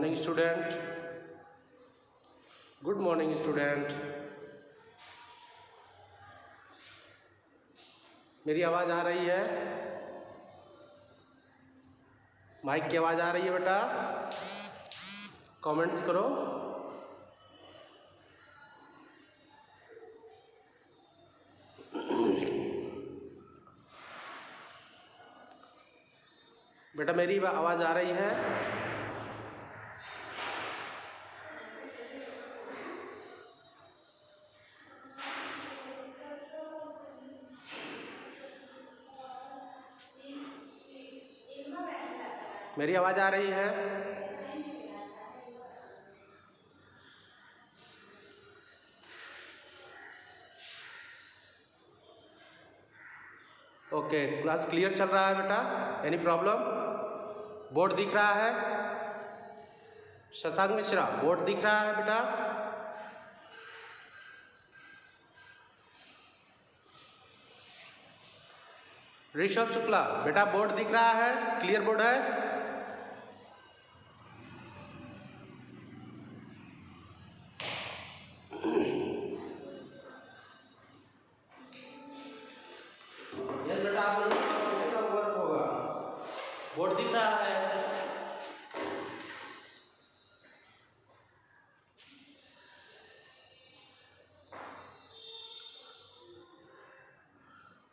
Morning student, good morning student. मेरी आवाज़ आ रही है? माइक की आवाज़ आ रही है बेटा? कमेंट्स करो। बेटा मेरी आवाज़ आ रही है? मेरी आवाज़ आ रही है? ओके, क्लास क्लियर चल रहा है बेटा? Any problem? बोर्ड दिख रहा है? शशांक मिश्रा, बोर्ड दिख रहा है बेटा? ऋषभ शुक्ला, बेटा बोर्ड दिख रहा है? क्लियर बोर्ड है? यस बेटा, आप लोगों का वर्क होगा। बोर्ड दिख रहा है?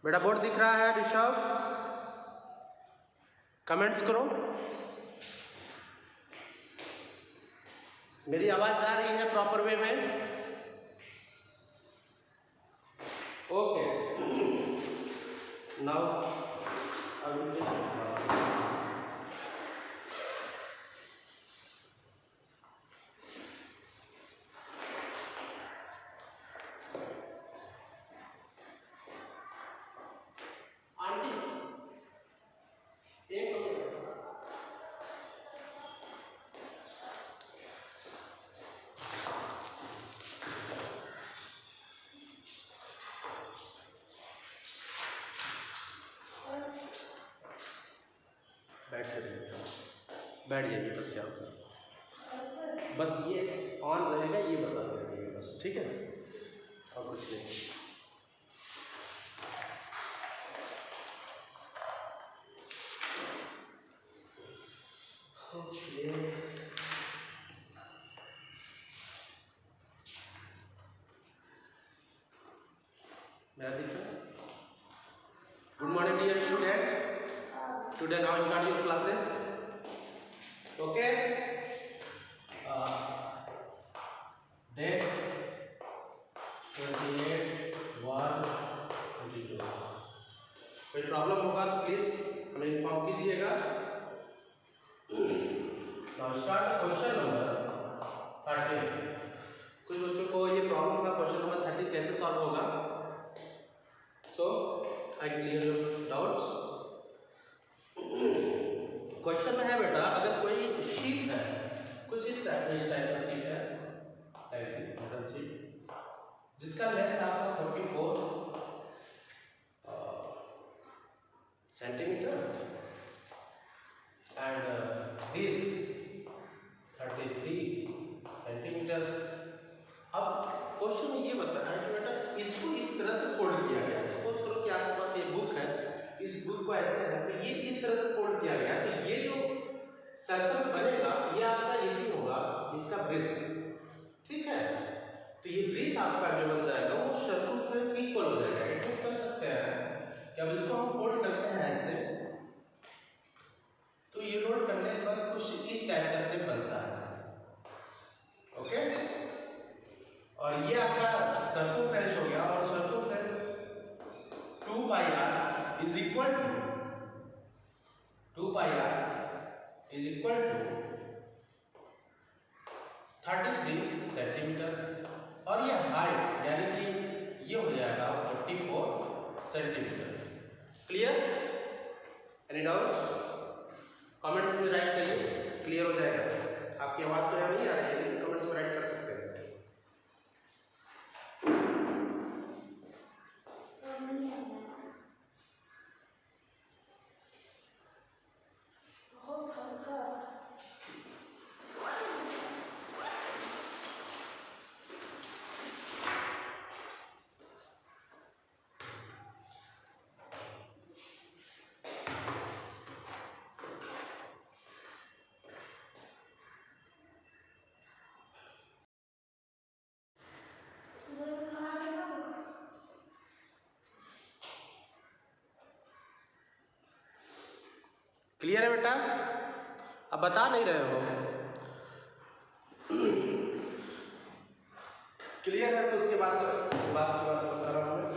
बेटा बोर्ड दिख रहा है ऋषभ? कमेंट्स करो। मेरी आवाज आ रही है प्रॉपर वे में? ओके, नाउ बैठ जाइए बस यहाँ पर। बस ये ऑन रहेगा, ये बता देंगे बस, ठीक है? और कुछ नहीं। मेरा दिख रहा है? Good morning dear student. Today now start your classes. Okay, date 28/1/22। कोई प्रॉब्लम होगा तो प्लीज हमें इन्फॉर्म कीजिएगा। Now start question number 13। कुछ बच्चों को ये प्रॉब्लम था क्वेश्चन नंबर 13 कैसे सॉल्व होगा। So I clear your doubts. Question में है बेटा, अगर कोई शीट है, कुछ इस टाइप का शीट है, लाइक दिस मेटल शीट, जिसका लेंथ आपका 44 सेंटीमीटर एंड दिस 33 सेंटीमीटर। अब क्वेश्चन में ये बताया है कि बेटा इसको इस तरह से फोल्ड किया गया। सपोज करो कि आपके पास ये बुक है, इस बुक को ऐसे है तो ये इस तरह से फोल्ड किया गया, तो ये जो सर्कल बनेगा ये आपका यही होगा, इसका ब्रेथ, ठीक है? तो ये ब्रेथ आपका जो बन जाएगा वो सर्कमफ्रेंस की इक्वल हो जाएगा। इट मींस कर सकते हैं कि अब इसको हम फोल्ड करते हैं ऐसे, तो ये लोड करने के बाद कुछ इस टाइप का शेप बनता है। ओके, और ये आपका सर्कमफ्रेंस हो गया, और circumference 2πr is equal to 33 centimetre, और ये हाइट यानी कि ये हो जाएगा 44 centimetre. Clear? Any doubt? Comments में राइट करिए, क्लियर हो जाएगा। आपकी आवाज तो यहाँ नहीं आ रही है लेकिन कमेंट्स में राइट कर सकते हैं। क्लियर है बेटा? अब बता नहीं रहे हो? क्लियर है तो उसके बाद बता रहा हूँ मैं।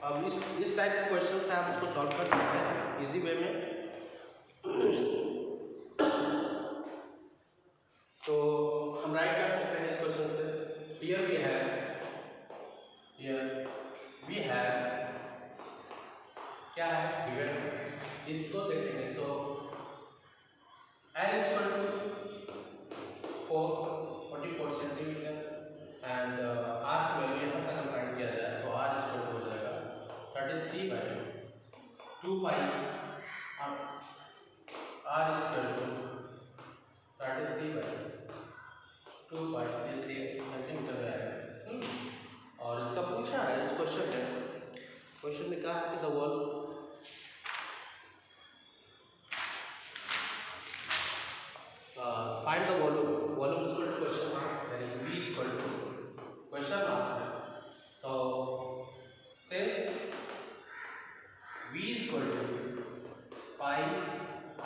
अब इस टाइप के क्वेश्चन से आप इसको सॉल्व कर सकते हैं इजी वे में। तो हम राइट कर सकते हैं इस क्वेश्चन से। हियर वी हैव क्या है गिवन। इसको देखेंगे तो L = 44 सेंटीमीटर एंड R की वैल्यू यहाँ से अगर फाइंड किया जाए तो R = हो जाएगा 33/2 पाई। R = 33/2 पाई सेंटीमीटर में आएगा। और इसका पूछा है इस क्वेश्चन में कहा है कि the wall find the volume is equal to question mark, यानी V is equal to question mark। तो since V is equal to pi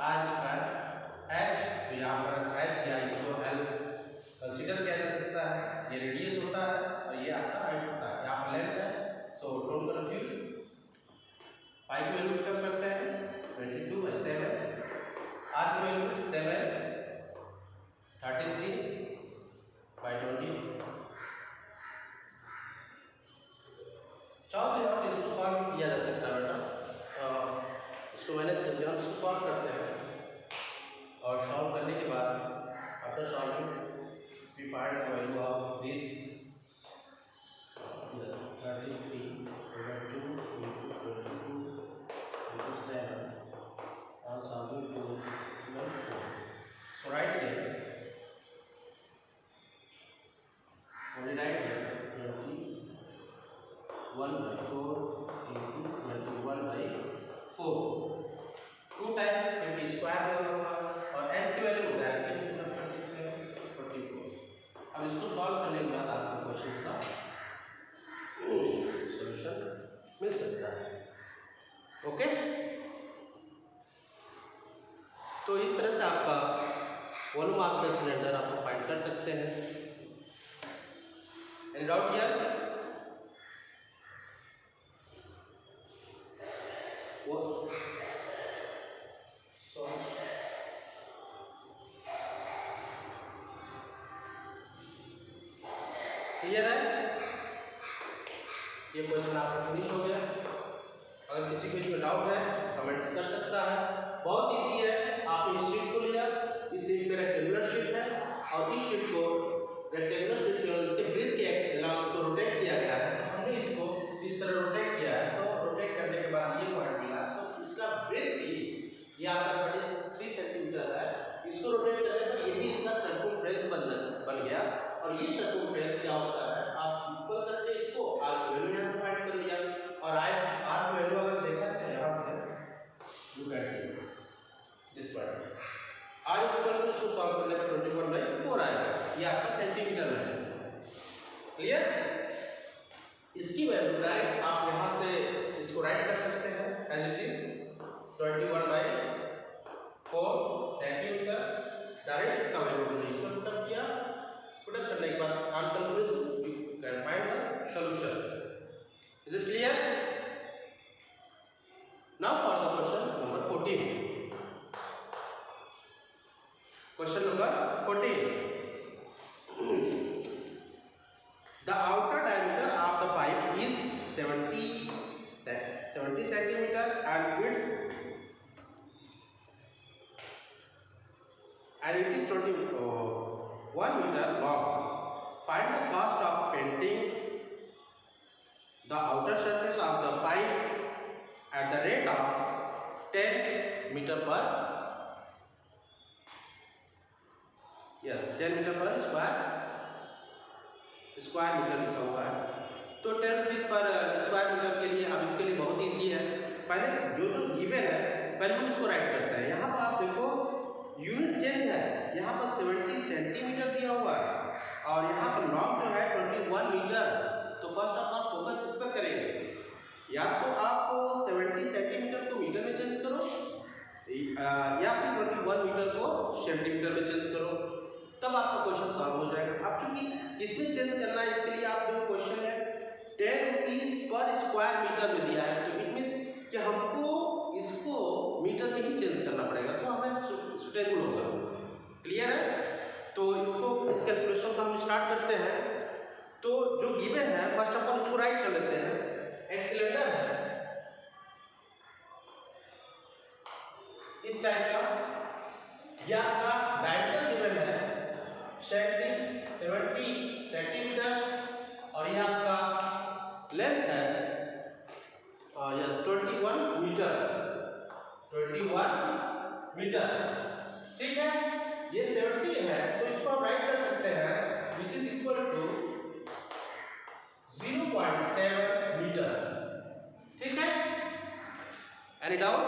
r square h, तो यहाँ पर h या इसको L कंसीडर किया जा सकता है। ये रेडियस होता है और ये आपका हाइट होता है, यहाँ पर लेंथ है। So don't confuse. पाई की वैल्यू कम करते हैं 22/7, r की वैल्यू सेम एज 33/20। चाहो तो यहाँ पर इसको सॉल्व किया जा सकता है बेटा। इसको मैंने समझा, इसको सॉल्व करते हैं और सॉल्व करने के बाद after solving we find the value of this. Yes 33/2 × 22 × 7 और solving to 4। So right here only right here 21/4 × 21/4 2 time क्योंकि स्क्वायर होगा और h की वैल्यू डायरेक्टली हम कर सकते हैं 44। अब इसको सॉल्व करने के बाद आपको क्वेश्चंस का सॉल्यूशन मिल सकता है। ओके, तो इस तरह से आपका वॉल्यूम ऑफ द सिलेंडर आपको फाइंड कर सकते हैं। Any doubt here? क्लियर है? ये क्वेश्चन आपका फिनिश हो गया। अगर किसी को इसमें डाउट है कमेंट्स कर सकता है। बहुत इजी है। आपने इस शीट को लिया, इस शीट में रेक्टेंगुलर शीट है और इस शीट को रेक्टेंगुलर शीट के इसके ब्रेथ के अलावा इसको रोटेट किया गया है। हमने इसको इस तरह रोटेट किया है, तो रोटेट करने के बाद ये पॉइंट मिला, तो इसका ब्रेथ ये आपका 33 सेंटीमीटर है। इसको रोटेट करने पर यही इसका सर्कमफ्रेंस बन गया। और ये सर्कमफ्रेंस क्या होता है, आप इक्वल करके इसको आर की वैल्यू यहाँ से फाइंड कर लिया और आर की वैल्यू अगर देखा तो यहाँ से look at this point are equal to, इसको सॉल्व करने पर 21/4 आएगा। ये आपका सेंटीमीटर में है। क्लियर? इसकी वैल्यू डायरेक्ट आप यहाँ से इसको राइट कर सकते हैं as it is 21/4 centimetre. Direct इसका वैल्यू हमने इसको पुटअप किया। पुटअप करने के बाद on calculation you can find the solution. Is it clear? Now for the question number 14। Question number 14. The outer diameter of the pipe is 70 centimeter and it is 21 meter long. Find the cost of painting the outer surface of the pipe at the rate of 10 meter per 10 metre पर square metre लिखा हुआ है। तो 10 rupees पर square metre के लिए, अब इसके लिए बहुत ईजी है। पहले जो गिवन है पहले हम उसको राइट करते हैं। यहाँ पर आप देखो यूनिट चेंज है, यहाँ पर 70 सेंटीमीटर दिया हुआ है और यहाँ पर लॉन्ग जो है 21 मीटर। तो फर्स्ट ऑफ ऑल फोकस इस पर करेंगे, या तो आप 70 सेंटीमीटर को मीटर में चेंज करो या फिर 21 मीटर को सेंटीमीटर में चेंज करो, तब आपका क्वेश्चन सॉल्व हो जाएगा। अब चूंकि किसमें चेंज करना है इसके लिए आप जो क्वेश्चन है 10 रुपीज पर स्क्वायर मीटर में दिया है, तो इट मीन्स कि हमको इसको मीटर में ही चेंज करना पड़ेगा, तो हमें सुटेबल होगा। क्लियर है? तो इसको इस कैलकुलेशन को हम स्टार्ट करते हैं। तो जो गिवन है फर्स्ट ऑफ ऑल उसको राइट कर लेते हैं। एक सिलेंडर है इस टाइप का, यह आपका डायमीटर गिवन है 70 सेंटीमीटर और यह आपका लेंथ है यस 21 मीटर, 21 मीटर। ठीक है, ये 70 है तो इसको हम राइट कर सकते हैं which is equal to 0.7 metre. ठीक है, एनी डाउट?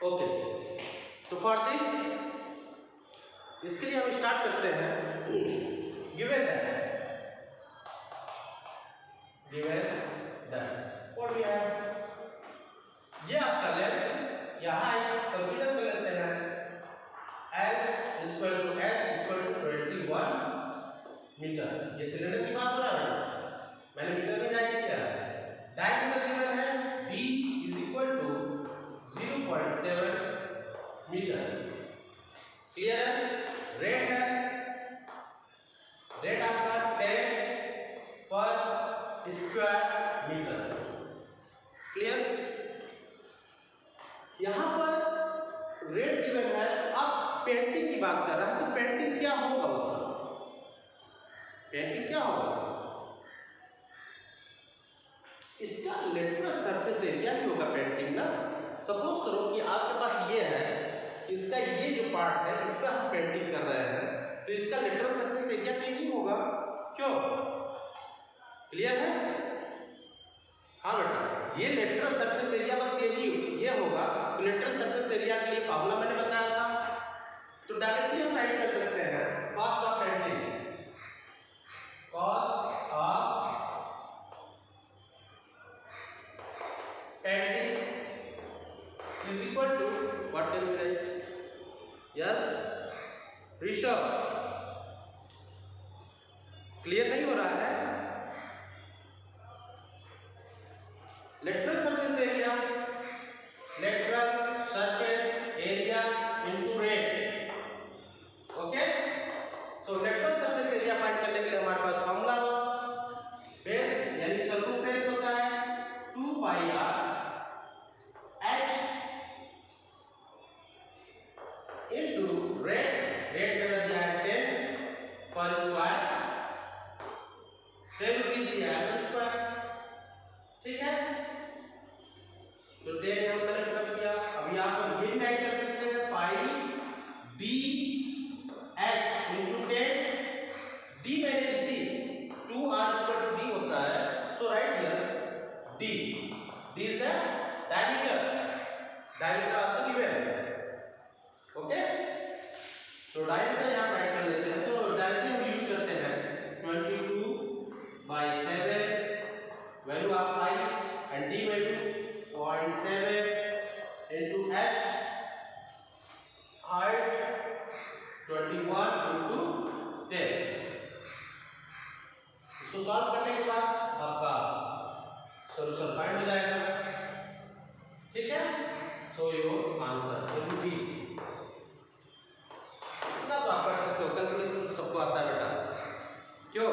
ओके, तो फॉर दिस इसके लिए हम स्टार्ट करते हैं। गिवन दैट और भी है ये आपका लेंथ या हाइट कंसीडर कर लेते हैं L equal to H equal to 21 metre. ये सिलेंडर की बात हो रहा है, मैंने मीटर में राइट किया। डायमीटर गिवन है D is equal to 0.7 metre. Clear है? रेट है, रेट आपका 10 पर स्क्वायर मीटर। क्लियर? यहां पर रेट गिवन है, तो आप पेंटिंग की बात कर रहा है, तो पेंटिंग क्या होगा उसका? पेंटिंग क्या होगा? इसका लेटरल सरफेस एरिया ही होगा पेंटिंग ना। सपोज करो कि आपके पास ये है, इसका ये जो पार्ट है इस पर हम पेंटिंग कर रहे हैं, तो इसका लेटरल सरफेस एरिया तो यही होगा। क्यों? क्लियर है? हाँ बेटा, ये लेटरल सरफेस एरिया बस ये होगा। तो लेटरल सरफेस एरिया के लिए फार्मूला मैंने बताया था, तो डायरेक्टली हम राइट कर सकते हैं cost of painting, cost of painting is equal to what can we write? Yes Rishabh, clear नहीं हो रहा है? Lateral surface area, lateral surface area into rate. Okay, so lateral surface area find करने के लिए हमारे पास फार्मूला बेस यानी सर्कमफ्रेंस होता है 2 pi r h into rate. Rate मेरा दिया है 10 पर स्क्वायर, 10 रुपीज दिया है पर स्क्वायर। ठीक है, तो 10 हम मैंने प्लग किया। अब यहाँ पर ये राइट कर सकते हैं pi D H into 10। D मैंने इसी 2r इक्वल टू डी होता है, so write here D. D is the diameter, diameter also given. Okay, तो डायमीटर यहाँ राइट कर लेते हैं, तो डायरेक्टली हम यूज करते हैं 22/7 value of i and d value 0.7 into h, height 21 into 10। इसको सॉल्व करने के बाद आपका सॉल्यूशन फाइंड हो जाएगा। ठीक है, सो योर आंसर रुपीज। इतना तो आप कर सकते हो, कैलकुलेशन सबको आता है बेटा। क्यों?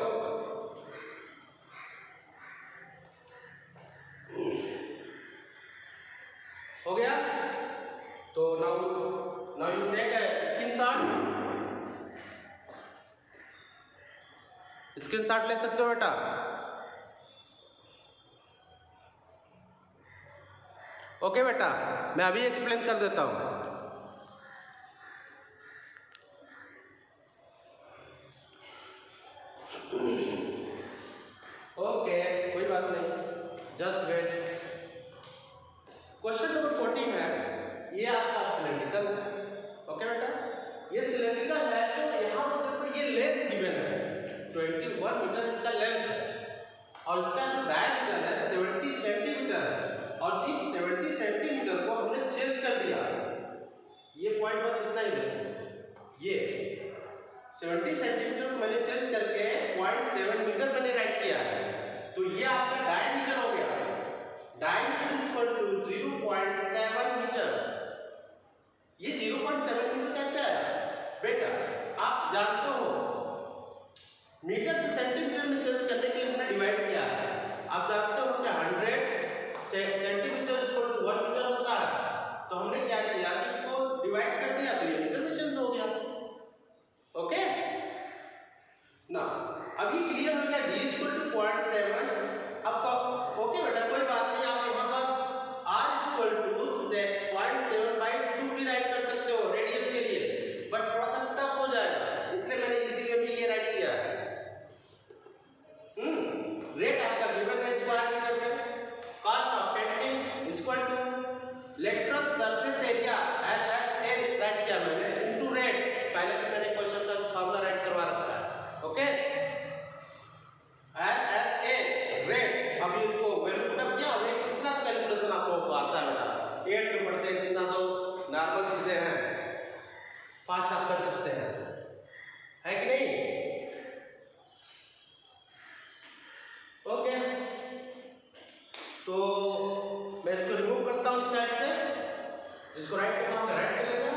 हो गया? तो now you take a screenshot ले सकते हो बेटा। ओके बेटा, मैं अभी एक्सप्लेन कर देता हूं। ओके, कोई बात नहीं, जस्ट वेट। क्वेश्चन नंबर 14 है ये आपका सिलेंड्रिकल है। ओके बेटा, ये सिलेंड्रिकल है तो यहाँ पर देखो ये लेंथ गिवन है 21 मीटर इसका लेंथ है और इसका जो डायमीटर है 70 सेंटीमीटर है और इस 70 सेंटीमीटर को हमने चेंज कर दिया। ये पॉइंट बस इतना ही देखो, ये 70 सेंटीमीटर को मैंने चेंज करके 0.7 मीटर मैंने राइट किया है। तो ये आपका डायमीटर हो गया, diameter is equal to 0.7 metre. ये 0.7 मीटर कैसे आया बेटा? आप जानते हो मीटर से सेंटीमीटर में चेंज करने के लिए हमने डिवाइड किया है। आप जानते हो कि 100 centimetre is equal to 1 metre होता है, तो हमने क्या किया कि इसको डिवाइड कर दिया तो ये मीटर में चेंज हो गया। ओके ना, अभी क्लियर हो गया d इज इक्वल टू 0.7। अब ओके बेटा कोई बात नहीं, आप यहाँ पर r इज इक्वल टू 0.7/2 भी राइट कर सकते हो रेडियस के लिए, बट थोड़ा सा टफ हो जाएगा इसलिए मैंने इजी वे में ये राइट किया है। रेट आपका गिवन है स्क्वायर मीटर में। Cost of painting is equal to lateral surface area S A write किया मैंने इनटू रेट। पहले भी मैंने क्वेश्चन का फॉर्मूला राइट करवा रखा है। ओके, एस ए रेट, अभी इसको वैल्यू पुट अप किया। रेट कितना कैलकुलेशन आप लोगों को आता है बेटा, 8 में पढ़ते हैं, जितना तो नॉर्मल चीजें हैं फास्ट आप कर सकते हैं, है कि नहीं? ओके, तो मैं इसको रिमूव करता हूं इस साइड से, जिसको राइट करना होगा राइट कर लेगा।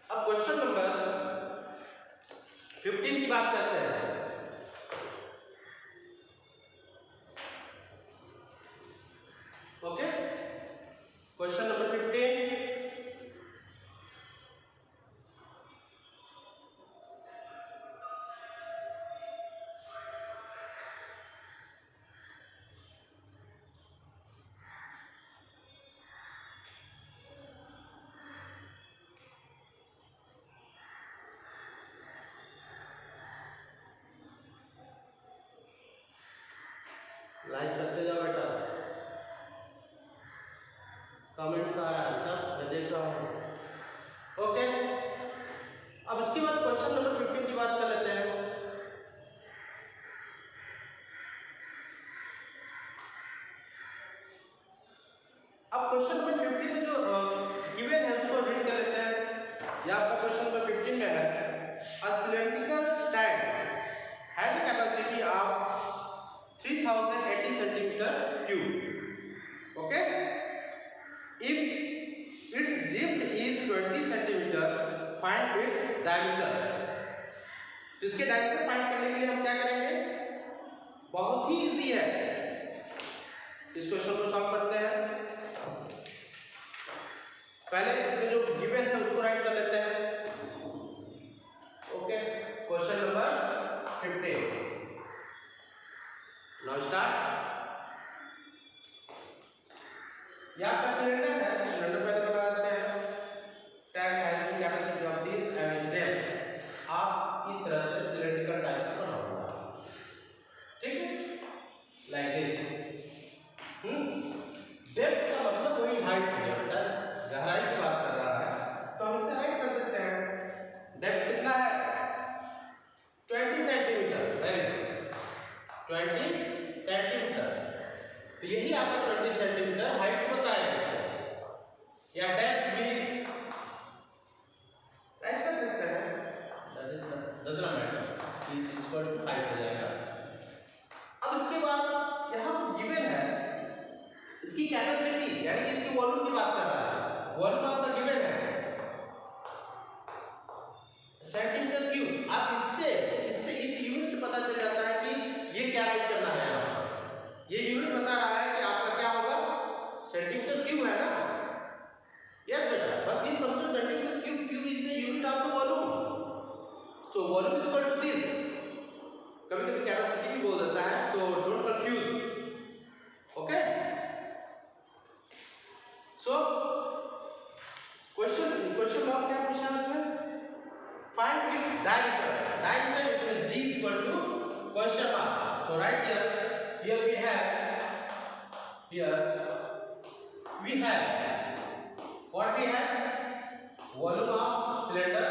अब क्वेश्चन नंबर 15 की बात करते हैं। Okay, question number 15। लाइक करते जाओ बेटा, कमेंट्स आ रहा है बेटा, मैं देख रहा हूँ। ओके, अब इसके बाद क्वेश्चन नंबर 15 की बात कर लेते हैं। अब क्वेश्चन नंबर 15 में जो गिवन है उसको रीड कर लेते हैं। यह आपका क्वेश्चन नंबर 15 में है, a cylindrical tank has a capacity of 3080 centimetre cube. Okay, if its depth is 20 centimeter, find its diameter। तो इसके डायमीटर फाइंड करने के लिए हम क्या करेंगे? बहुत ही इजी है, इस क्वेश्चन को सॉल्व करते हैं। पहले इसमें जो गिवन है उसको राइट कर लेते हैं। Okay, question number 15, now start. यह आपका सिलेंडर है, सिलेंडर पहले बना देते हैं। Tank has capacity of this and depth. आप इस तरह से सिलेंड्रिकल टाइप का बनाओगे, ठीक है, लाइक दिस। डेप्थ का मतलब वही हाइट हो गया बेटा, गहराई की बात कर रहा है, तो हम इससे राइट कर सकते हैं। डेप्थ कितना है? 20 सेंटीमीटर। Very good, 20 centimetre. तो यही आपका 20 सेंटीमीटर हाइट बताएगा इसको, या डेप्थ भी राइट कर सकते हैं। डजंट मैटर, ये चीज को हाइट हो जाएगा। अब इसके बाद यहाँ गिवन है इसकी कैपेसिटी, यानी कि इसकी वॉल्यूम की बात कर रहा है। वॉल्यूम आपका गिवन है सेंटीमीटर क्यूब। आप इससे इस यूनिट से पता चल जाता है कि ये क्या राइट करना है। ये यूनिट बता रहा है कि आपका क्या होगा, सेंटीमीटर क्यूब है ना। यस बेटा, बस ये समझो centimetre cube is the unit of the volume. So volume is equal to this. कभी कभी कैपेसिटी भी बोल देता है, so don't confuse. Okay, so question लॉग क्या पूछा है इसमें? Find its diameter. Diameter is d equal to question mark. So right here we have what we have, volume of cylinder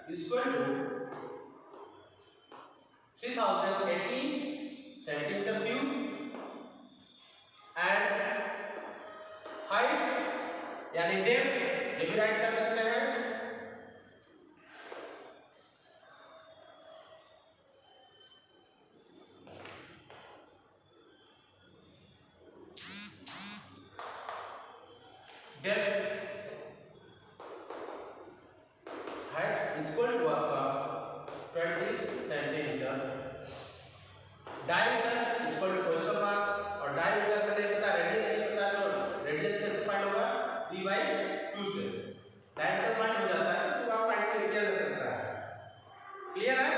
is equal to 3080 centimeter cube and height यानी depth ये भी right कर सकते हैं, हाइट इक्वल टू आपका 20 centimetre, diameter equal to question mark, और diameter का नहीं पता, रेडियस नहीं पता, तो रेडियस कैसे फाइंड होगा, d/2 से डायमीटर फाइंड हो जाता है, तो आप फाइंड किया जा सकता है। क्लियर है?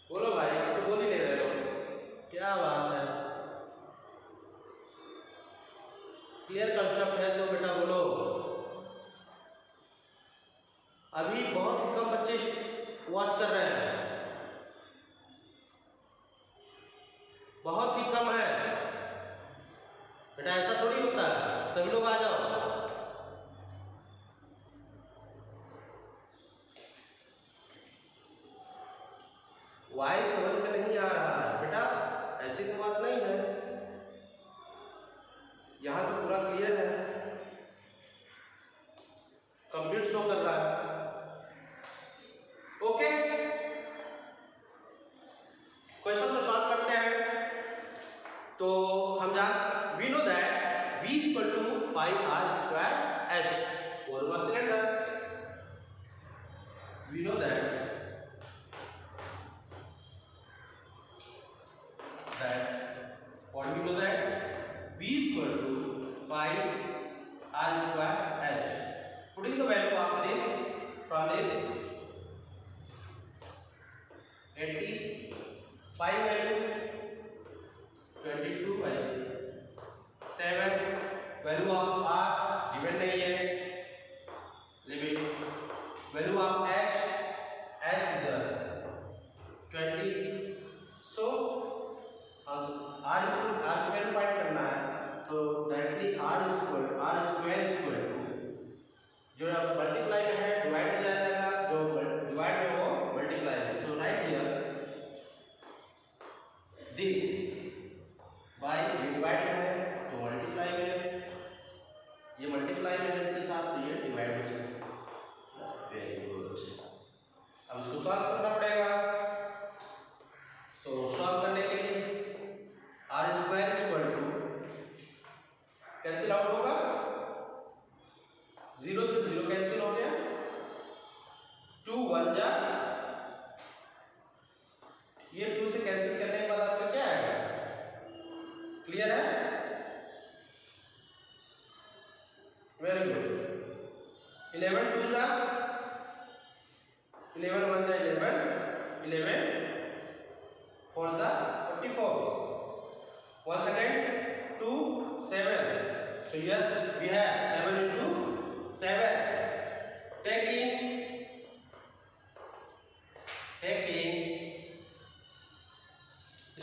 बोलो भाई, आप तो बोल ही नहीं रहे हो, क्या बात है, क्लियर कंसेप्ट है तो बेटा बोलो। अभी बहुत कम बच्चे वॉच कर रहे हैं, बहुत ही कम है बेटा, ऐसा थोड़ी होता है, सभी लोग आ जाओ। वॉइस समझ में नहीं आ रहा है बेटा, ऐसी कोई बात नहीं है, यहाँ तो पूरा क्लियर है, कंप्लीट शो कर रहा है। ओके, क्वेश्चन को सॉल्व करते हैं। तो हम we know that V equal to pi r square h, volume of cylinder. We know that what we know that V equal to pi r square h. Putting the value of this from this 80, pi value 22 value 7, value of r given नहीं है, limit value of h is 20, so r की value find करना है, तो directly r square equal to जो multiply में है divide हो जाएगा, जो डिवाइड में हो मल्टीप्लाई में, so write here this by divide में है तो मल्टीप्लाई में, ये मल्टीप्लाई में है इसके साथ, तो ये डिवाइड हो जाएगा। वेरी गुड, अब इसको सॉल्व करना पड़ेगा। सो सॉल्व करने के लिए r square equal to cancel out होगा, 0 से 0 कैंसिल हो गया, 2 1 जा, ये 2 से कैंसिल करने के बाद आपका क्या आएगा, क्लियर है? Very good. 11 2 जा 11 1 जा 11, 11 4 जा 44, once again 2 7, so here we have 7 into 7, taking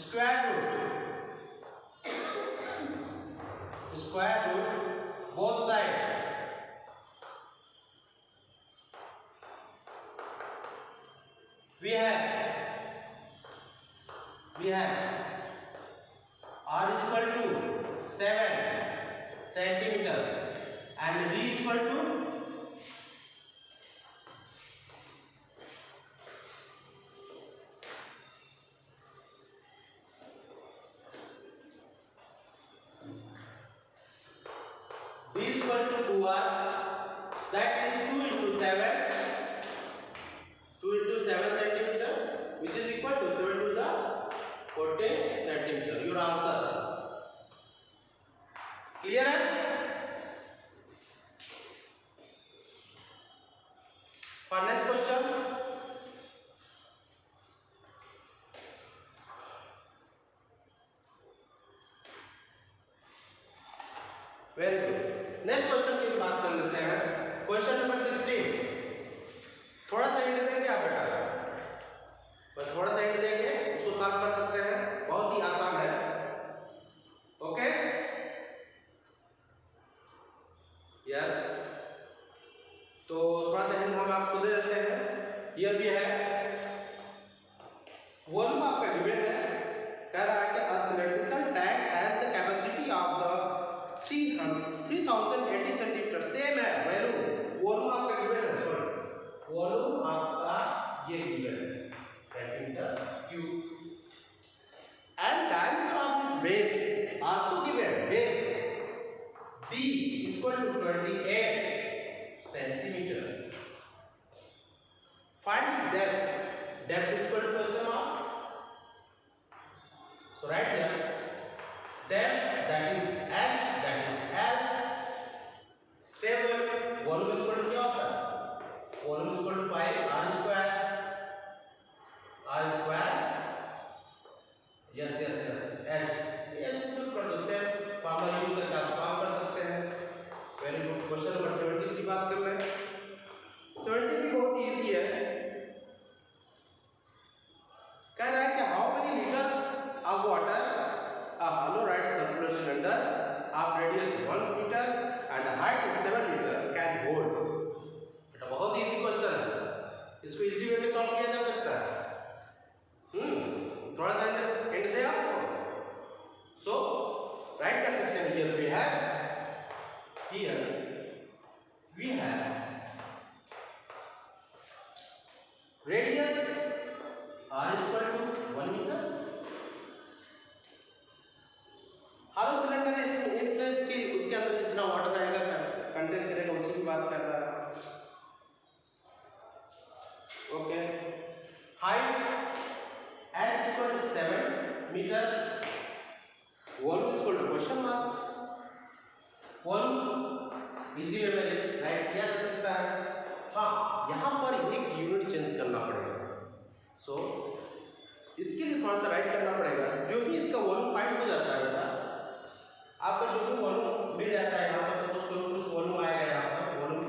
square root both side, we have r is equal to 7 centimeter and d is equal to d is equal to 2r, that is 2 into 7 centimeter, which is equal to 7 to the 14 centimeter. Your answer. Clear है? For next question, very good. Next question की बात कर लेते हैं, question number 16। थोड़ा सा hint देंगे आप बेटा, बस थोड़ा सा हिंट देंगे, उसको सॉल्व कर सकते हैं, बहुत ही आसान है। ओके यस, तो थोड़ा सा हिंट हम आपको दे देते हैं। ये भी है वॉल्यूम आपका गिवन है, कह रहा है कि a cylindrical tank has the capacity of the 3080 centimetre, same है वैल्यू, वॉल्यूम आपका गिवन है, सॉरी वॉल्यूम आपका ये गिवन है centimetre cube, and diameter of base also given, base D equal to 28 centimeter. Find depth. Depth is equal to question mark. So right here, depth that is h, that is l. Same volume is equal to क्या होता है? Volume is equal to pi r square. R square. Yes. H. Yes, equal to same formula use करके आप solve कर सकते हैं। Very good. Question number 17 की बात कर रहे हैं। 17 भी बहुत इजी है, कह रहा है कि how many litre of water a hollow right circular cylinder of radius 1 meter and height is 7 meter can hold। बेटा बहुत इजी क्वेश्चन है, इसको इजी वे में सॉल्व किया जा सकता है। थोड़ा सा हिंट दे आपको, सो राइट कर सकते हैं। here we have radius r is equal to 1 meter। Hello cylinder है, इसमें इंस्पेस की उसके अंदर जितना वाटर रहेगा कंटेन करेगा, उसी की बात कर रहा है। Okay, height h is equal to 7 meter, volume is equal to question mark. Volume easy way में राइट किया जा सकता है। हाँ, यहाँ पर एक यूनिट चेंज करना पड़ेगा, सो इसके लिए थोड़ा सा राइट करना पड़ेगा। जो भी इसका वॉल्यूम फाइंड हो जाता है बेटा, आपका जो भी वॉल्यूम मिल जाता है, यहाँ पर सपोज करो कुछ वॉल्यूम आएगा, यहाँ पर वॉल्यूम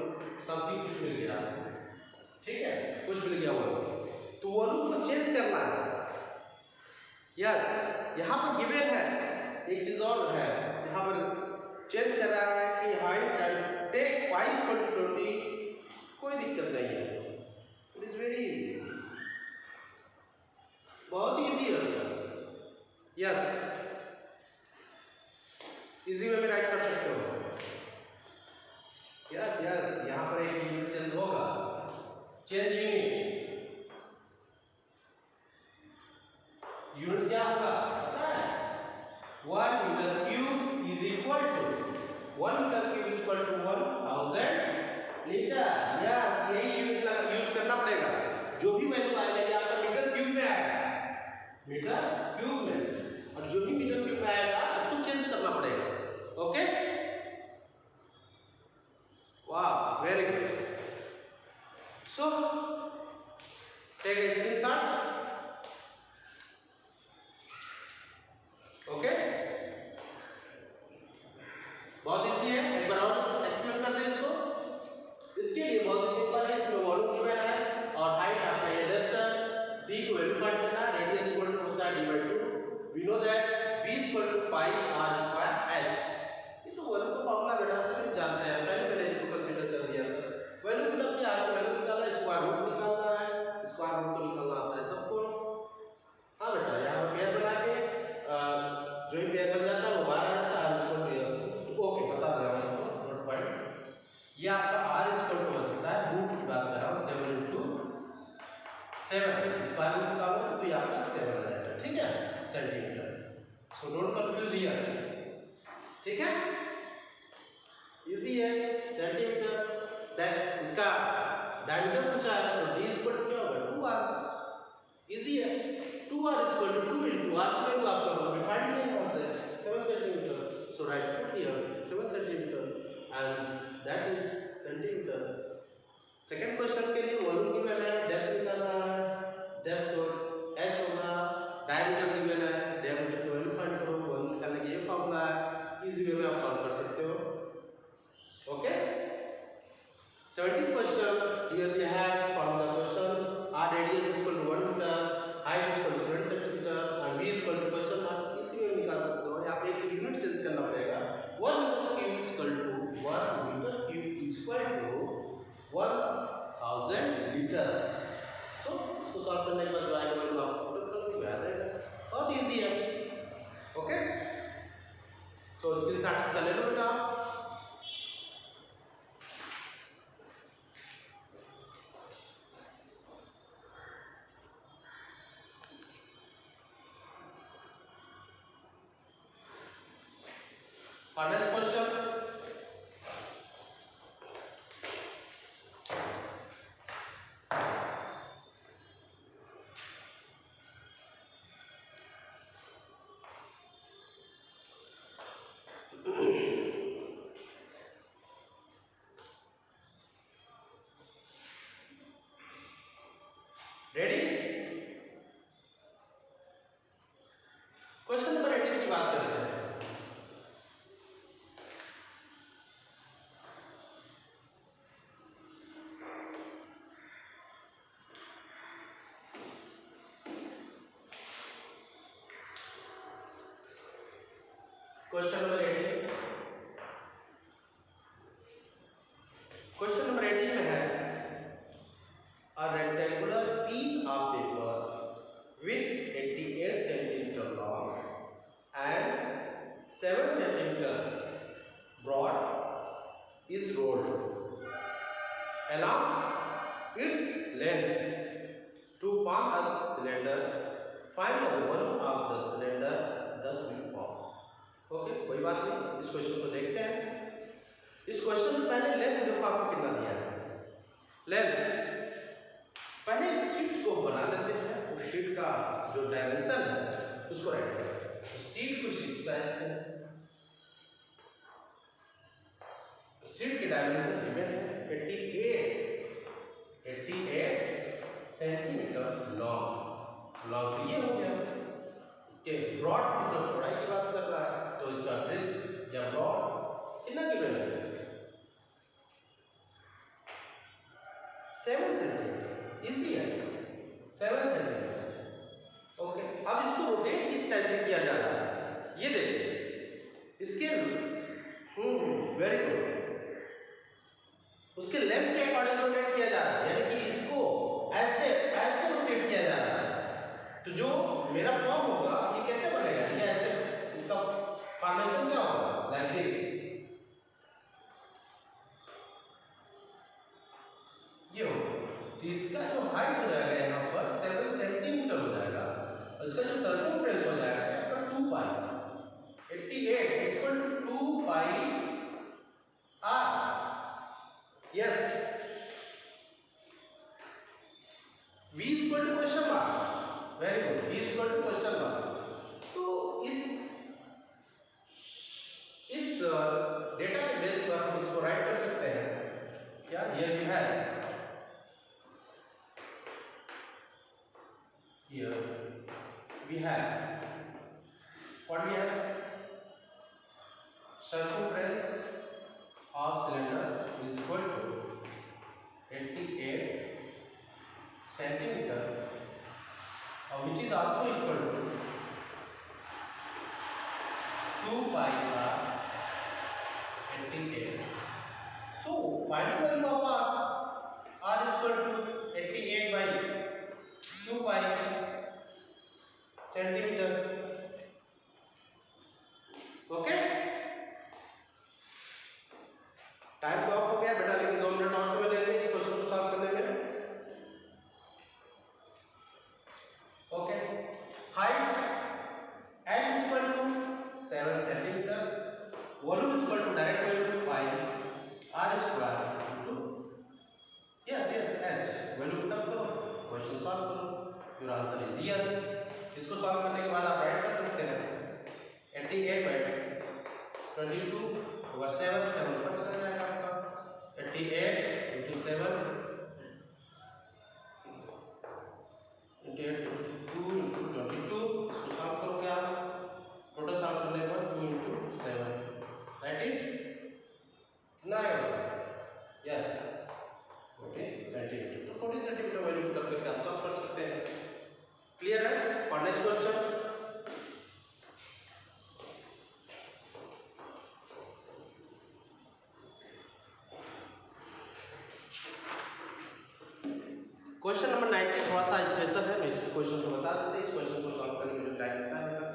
समथिंग कुछ मिल गया, ठीक है, कुछ मिल गया वॉल्यूम, तो वॉल्यूम को चेंज करना है। यस, यहाँ पर गिवन है, एक चीज और है, यहाँ पर चेंज कर रहा है कि height and take y equal to 20, कोई दिक्कत नहीं है, इट इज वेरी इजी, बहुत इजी है। यस, इजी वे में राइट कर सकते हो। यस, यहाँ पर एक यूनिट चेंज होगा, चेंज यूनिट क्या होगा पता है? 1 metre cube is equal to 1 metre cube is equal to 1000 litre. Yes, यही यूनिट यूज करना पड़ेगा। जो भी वैल्यू आएगा ये आपका मीटर क्यूब में आएगा, मीटर क्यूब में, और जो भी मीटर क्यूब में आएगा इसको चेंज करना पड़ेगा। ओके, वाह, very good. So take a screenshot. Okay, बहुत इजी है, एक बार और एक्सप्लेन कर दे इसको। इसके लिए बहुत सिंपल है, इसमें वॉल्यूम गिवन है और हाइट आपका ये डेप्थ है, d को वैल्यू फाइंड करना है, रेडियस इक्वल टू होता है d/2, we know that v equal to pi r square h। ये तो वॉल्यूम का फार्मूला बेटा सभी जानते हैं, पहले मैंने इसको कंसीडर कर दिया था। वैल्यू पुट अपनी r की वैल्यू निकालना, स्क्वायर रूट निकालना है, स्क्वायर रूट तो निकालना आता है सबको। हाँ बेटा, यहाँ पर पेयर बना के जो भी पेयर बन जाता है वो बाहर आ जाता है, r इक्वल टू, ओके बता दे रहा हूँ इसको नोट पॉइंट। ये आपका r इक्वल टू बनता है, रूट की बात कर रहा हूँ, 7 into 7, स्क्वायर रूट निकालो तो ये आपका 7 आ जाएगा, ठीक है, centimetre. So don't confuse here, ठीक है, इजी है, सेंटीमीटर। देन इसका डायमीटर पूछा है तो d इक्वल टू क्या होगा 2r, इजी है, 2r equal to 2 into r की वैल्यू आपको डिफाइन किया है से 7 centimetre. So right put here 7 centimetre and that is centimetre. Second question के लिए वॉल्यूम गिवन है, डेप्थ निकालना है, डेप्थ तो h होगा, डायमीटर गिवन है, डायमीटर की वैल्यू फाइंड करो, वॉल्यूम निकालने का ये फार्मूला है, इजी वे में आप सॉल्व कर सकते हो। Okay, 17th question. Here we have from the question, r radius is equal to 1 meter, height is equal to 7 centimeter and v is equal to question mark. इसी में निकाल सकते हो, यहाँ पे एक यूनिट चेंज करना पड़ेगा. 1 meter cube is equal to 1000 litre. So इसको सॉल्व करने के बाद जो आएगा वैल्यू आपको पुट करके आ जाएगा. बहुत इजी है. ओके, सो इसके लिए स्टार्ट कर ले लो बेटा. Next question. Ready? Question number 18 की बात करते हैं. Question number 18. क्वेश्चन नंबर 18 में है a rectangular piece of paper with 88 centimeter long and 7 centimeter broad is rolled along its length to form a cylinder. Find the volume of the cylinder thus will form. Okay, कोई बात नहीं. इस question को देखते हैं. इस question में पहले लेंथ देखो आपको कितना दिया है. लेंथ पहले शीट को बना लेते हैं. उस शीट का जो डायमेंशन है उसको राइट करें. तो शीट कुछ इस तरह से, शीट की डायमेंशन गिवन है 88 सेंटीमीटर लॉन्ग. लॉन्ग ये हो गया. इसके ब्रॉड मतलब चौड़ाई की बात कर रहा है, तो इसका ब्रेथ या ब्रॉड कितना गिवन है? 7 सेंटीमीटर. इजी है, 7 सेंटीमीटर. ओके, अब इसको रोटेट किस टाइप से किया जा रहा है ये देखिए. इसके वेरी गुड. उसके लेंथ के अकॉर्डिंग रोटेट किया जा रहा है, यानी कि इसको ऐसे ऐसे रोटेट किया जा रहा है. तो जो मेरा फॉर्म होगा ये कैसे बनेगा? ये ऐसे, इसका फॉर्मेशन क्या होगा? Like this. ये होगा. तो इसका जो हाइट हो जाएगा यहाँ पर 7 सेंटीमीटर हो जाएगा. इसका जो सर्कमफ्रेंस हो जाएगा यहाँ पर 2 pi. 88 equal to 2 pi r. Yes. v equal to question mark. Very good. v equal to question mark. तो इस डेटा के बेस पर हम इसको राइट कर सकते हैं क्या? ये भी है. Here we have what we have? Circumference of cylinder is equal to 88 centimeter, which is also equal to 2 pi r 88. So find the value of r. R is equal to 88 by 2 pi centimetre. Okay, time तो of हो गया बेटा, लेकिन 2 minute और समय लेंगे इस question को सॉल्व करने में. Okay, height h is equal to 7 centimetre. Volume is equal to direct value pi r square into yes h. Value put up करो, क्वेश्चन सॉल्व करो. Your answer is here. इसको सॉल्व करने के बाद आप राइट कर सकते हैं 88 बाई 22 ओवर 7. 7 ऊपर चला जाएगा आपका. 88 इंटू 7 इंटू 8 इंटू 2 इंटू 22. इसको सॉल्व करोगे आप, टोटल सॉल्व करने पर 2 into 7 that is 9. Yes, question number 90 थोड़ा सा स्पेशल है, मैं इस क्वेश्चन को बता देते हैं। इस क्वेश्चन को सॉल्व करने में जो टाइम लगता है बेटा,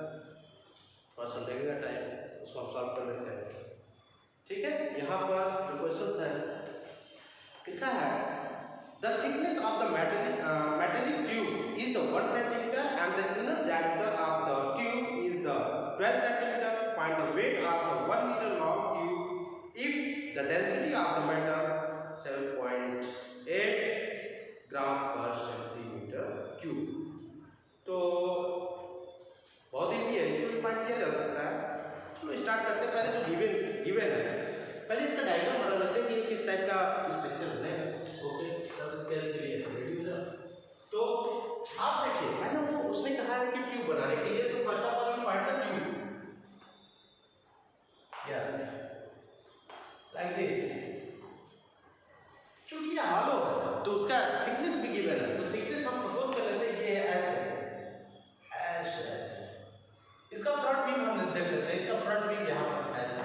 थोड़ा सा लगेगा टाइम, उसको हम सॉल्व कर लेते हैं। ठीक है, यहाँ पर जो क्वेश्चन है लिखा है the thickness of the metallic tube is the 1 centimetre and the inner diameter of the tube is the 12 centimetre. Find the weight of the 1 metre long tube if the density of the metal 7.8 gram per centimetre cube. तो बहुत easy है, इसको find किया जा सकता है। चलो start करते हैं। पहले जो गिवन है, पहले इसका डायग्राम बना लेते हैं कि किस टाइप का स्ट्रक्चर बनेगा। ओके, तब इस केस के लिए रेडी हो जाओ। तो आप देखिए, पहले वो उसने कहा है कि ट्यूब बनाने के लिए, तो first of all we find the tube. Yes, like this. चूंकि ये हॉलो है तो उसका थिकनेस भी गिवन है, तो थिकनेस हम सपोज कर लेते हैं ये ऐसे ऐसे। इसका फ्रंट व्यू हम देख लेते हैं। इसका फ्रंट व्यू यहाँ पर ऐसे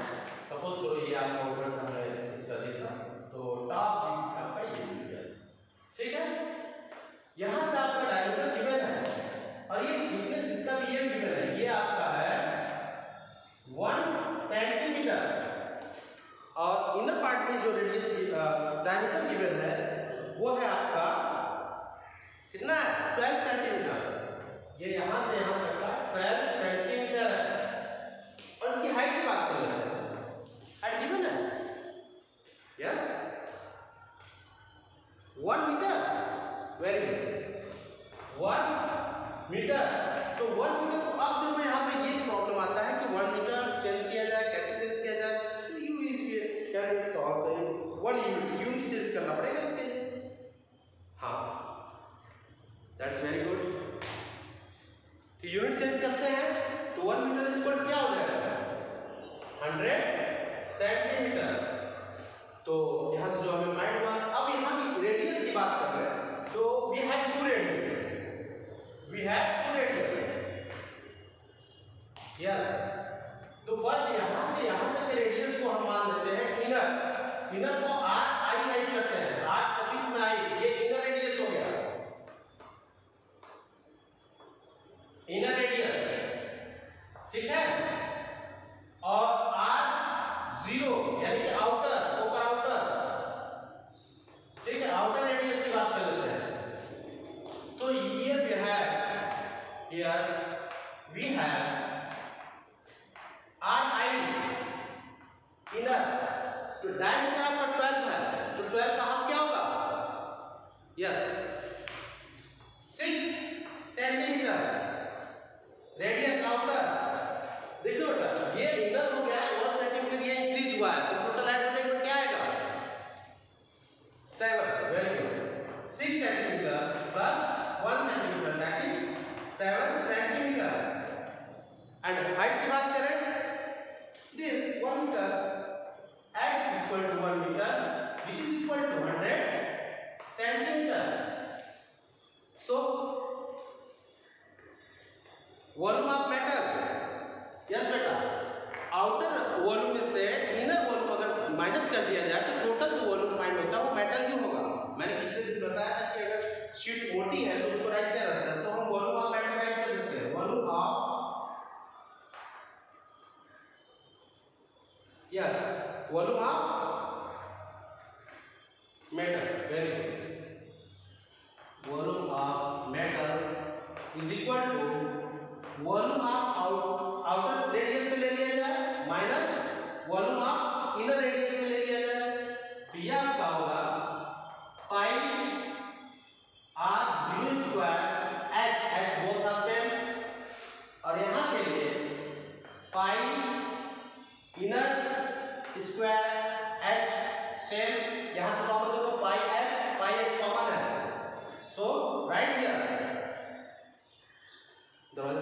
सपोज करो, ये आपको ऊपर से हमें इसका दिखा, तो टॉप व्यू आपका ये व्यू है। ठीक है, यहाँ से आपका डायमीटर गिवन है और ये थिकनेस इसका भी ये गिवन है, ये आपका है 1 सेंटीमीटर और इनर पार्ट में जो रेडियस डायमीटर गिवन है वो है आपका कितना है 12 सेंटीमीटर। ये यहाँ से यहाँ तक का 12 सेंटीमीटर है। और इसकी हाइट की बात कर लेते हैं, हाइट गिवन है yes 1 metre. Very good, 1 metre. तो 1 मीटर को अब जब यहाँ पे ये प्रॉब्लम आता है कि 1 मीटर चेंज किया जाए, कैसे चेंज किया जाए, तो you is can solve the 1 unit change करना पड़ेगा इसके लिए। हाँ, दैट्स वेरी गुड। तो यूनिट चेंज करते हैं तो 1 मीटर इक्वल क्या हो जाएगा 100 सेंटीमीटर। तो यहाँ से जो हमें फाइंड हुआ, अब यहाँ की रेडियस की बात कर रहे हैं, तो वी हैव 2 रेडियस, यस। तो फर्स्ट यहाँ से यहाँ तक के रेडियस को हम मान लेते हैं इनर को आर आई राइट करते हैं, आर सफिक्स में आई, ये इनर रेडियस हो गया, इनर रेडियस। ठीक है, और आर 0 यानी कि आउटर, ओवर आउटर। ठीक है, आउटर रेडियस की बात कर लेते हैं। तो ये भी है, here we have r i inner. तो डायमीटर आपका 12 है, तो 12 का हाफ क्या होगा यस 6 सेंटीमीटर। रेडियस आउटर, देखिए बेटा ये इनर हो गया 1 सेंटीमीटर, ये इंक्रीज हुआ है, तो टोटल ऐड होने पर क्या आएगा 7। Very good, 6 centimetre plus 1 centimetre that is 7 centimetre. And height की बात करें, this 1 meter h is equal to 1 meter which is equal to 100 centimeter. So volume of metal, yes बेटा, आउटर वॉल्यूम में से इनर वॉल्यूम अगर minus कर दिया जाए तो टोटल जो वॉल्यूम फाइंड होता है वो मेटल ही होगा। मैंने पिछले दिन बताया था कि अगर शीट मोटी है तो उसको राइट किया जाता है, तो हम वॉल्यूम ऑफ मेटल राइट कर सकते हैं, volume of yes volume of metal। very good, volume of metal is equal to volume of outer radius से ले लिया जाए minus volume of inner radius से ले लिया जाए, तो यह आपका होगा pi r 0 square h both are same, और यहाँ के लिए pi inner square h same, यहाँ से कॉमन देखो पाई h कॉमन है, सो राइट हियर दरवाजा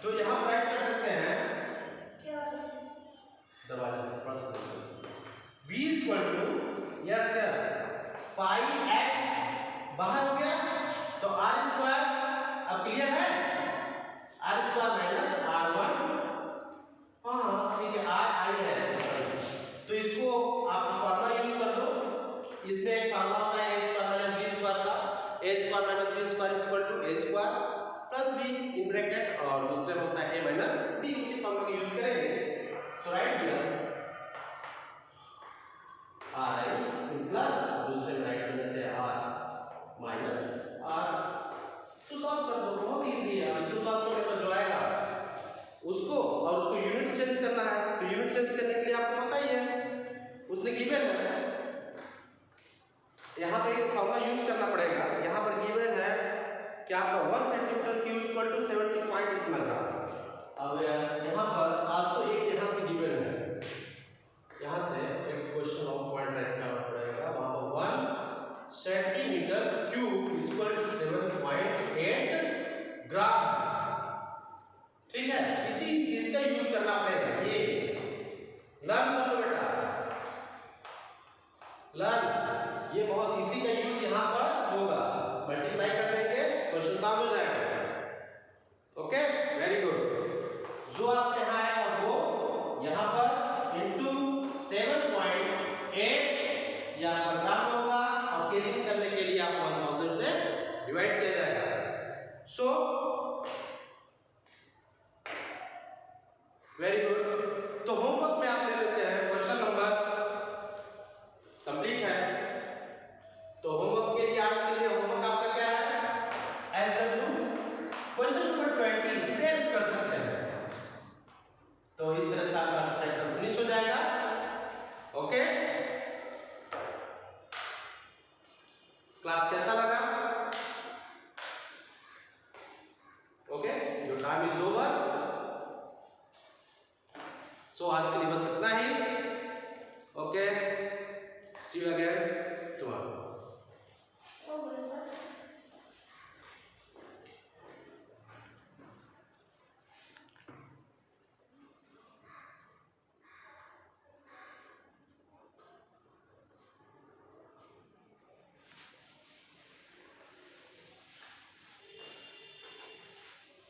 तो यहाँ पर राइट कर सकते हैं दरवाजा v equal to yes pi h बाहर हो गया, तो r स्क्वायर अब क्लियर है, r स्क्वायर माइनस r1, हाँ ठीक है r आई है, तो इसको आप फार्मूला यूज कर दो। इसमें एक फार्मूला होता है a square minus b square का, a square plus b in bracket और दूसरे में होता है a माइनस b, उसी फॉर्मूला का यूज करेंगे। सो राइट हियर i प्लस दूसरे में राइट कर देते हैं r माइनस r। तो सॉल्व कर दो, बहुत इजी है। इसको सॉल्व करने पर जो आएगा उसको और उसको यूनिट चेंज करना है, तो यूनिट चेंज करने के लिए आपको पता ही है उसने गिवन है, यहाँ पे एक फॉर्मूला यूज करना पड़ेगा। यहाँ पर गिवन है कि आपका 1 centimetre cube equal to 70 point इतना ग्राम। अब यहाँ पर आल्सो एक यहाँ से गिवन है, यहाँ से एक क्वेश्चन ऑफ पॉइंट राइट करना पड़ेगा। वहाँ पर 1 सेंटीमीटर क्यूब इक्वल टू 7.8 ग्राम, ठीक है। इसी चीज का यूज करना पड़ेगा। ये लर्न कर लो बेटा, लर्न, ये बहुत इजी का यूज यहाँ पर होगा। मल्टीप्लाई कर देंगे क्वेश्चन सॉल्व हो जाएगा। Okay, very good. जो आपके यहाँ आएगा वो यहाँ पर इंटू 7.8 या ग्राम होगा और केजी करने के लिए आपको 1000 से डिवाइड किया जाएगा। So very good. तो होमवर्क में आप ले लेते हैं, क्वेश्चन नंबर कंप्लीट है। तो होमवर्क के लिए आज के लिए होमवर्क आपका क्या है, SW क्वेश्चन नंबर 20 सेव कर सकते हैं। तो इस तरह से आपका चैप्टर फिनिश हो जाएगा। ओके, क्लास कैसा लगा? Okay, your time is over. So आज के लिए बस इतना ही। Okay, see you again tomorrow.